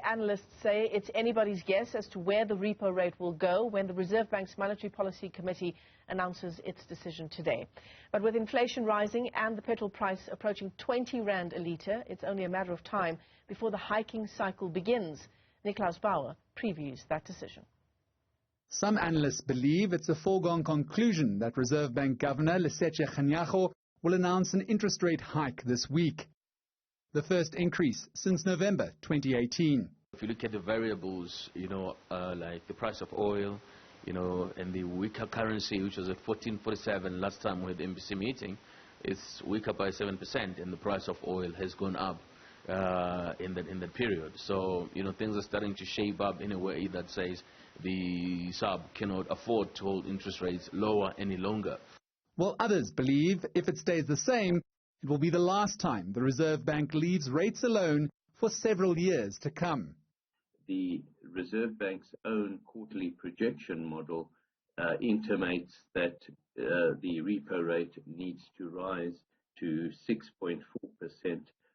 analysts say it's anybody's guess as to where the repo rate will go when the Reserve Bank's Monetary Policy Committee announces its decision today. But with inflation rising and the petrol price approaching 20 rand a litre, it's only a matter of time before the hiking cycle begins. Nickolaus Bauer previews that decision. Some analysts believe it's a foregone conclusion that Reserve Bank Governor Nickolaus will announce an interest rate hike this week, the first increase since November 2018. If you look at the variables, like the price of oil, and the weaker currency, which was at 14.47 last time we had the MBC meeting, it's weaker by 7%, and the price of oil has gone up in that period. So, things are starting to shape up in a way that says the SARB cannot afford to hold interest rates lower any longer. While others believe if it stays the same, it will be the last time the Reserve Bank leaves rates alone for several years to come. The Reserve Bank's own quarterly projection model intimates that the repo rate needs to rise to 6.4%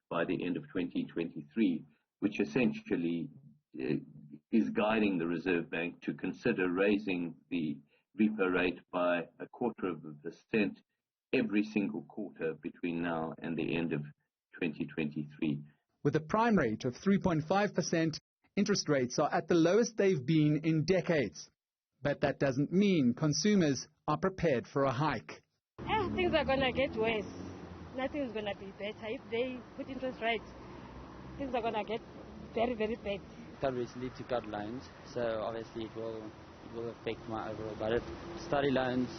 by the end of 2023, which essentially is guiding the Reserve Bank to consider raising the repo rate by 0.25% every single quarter between now and the end of 2023. With a prime rate of 3.5%, interest rates are at the lowest they've been in decades. But that doesn't mean consumers are prepared for a hike. Things are going to get worse. Nothing's going to be better. If they put interest rates, things are going to get very, very bad. Done recently to cut loans, so obviously it will affect my overall budget. Study loans,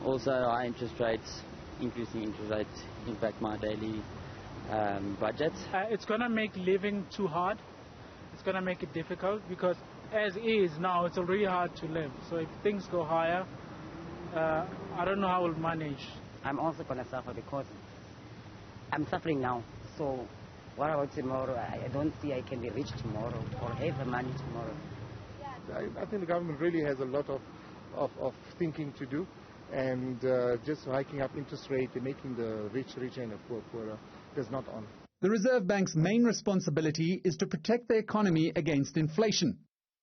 also high interest rates, increasing interest rates impact my daily budget. It's going to make living too hard. It's going to make it difficult because as is now, it's already hard to live. So if things go higher, I don't know how we'll manage. I'm also going to suffer because I'm suffering now. So what about tomorrow? I don't see I can be rich tomorrow or have the money tomorrow. I think the government really has a lot of thinking to do, and just hiking up interest rate and making the rich richer and the poor poorer is not on. The Reserve Bank's main responsibility is to protect the economy against inflation.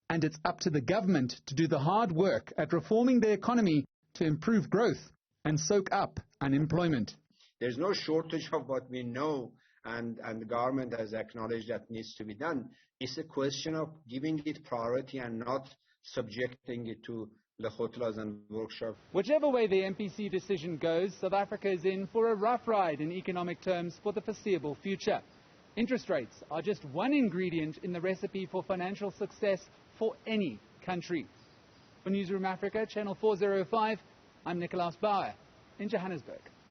And it's up to the government to do the hard work at reforming the economy to improve growth and soak up unemployment. There's no shortage of what we know, and the government has acknowledged that needs to be done. It's a question of giving it priority and not subjecting it to lechotlas and workshops. Whichever way the MPC decision goes, South Africa is in for a rough ride in economic terms for the foreseeable future. Interest rates are just one ingredient in the recipe for financial success for any country. For Newzroom Afrika, Channel 405, I'm Nickolaus Bauer in Johannesburg.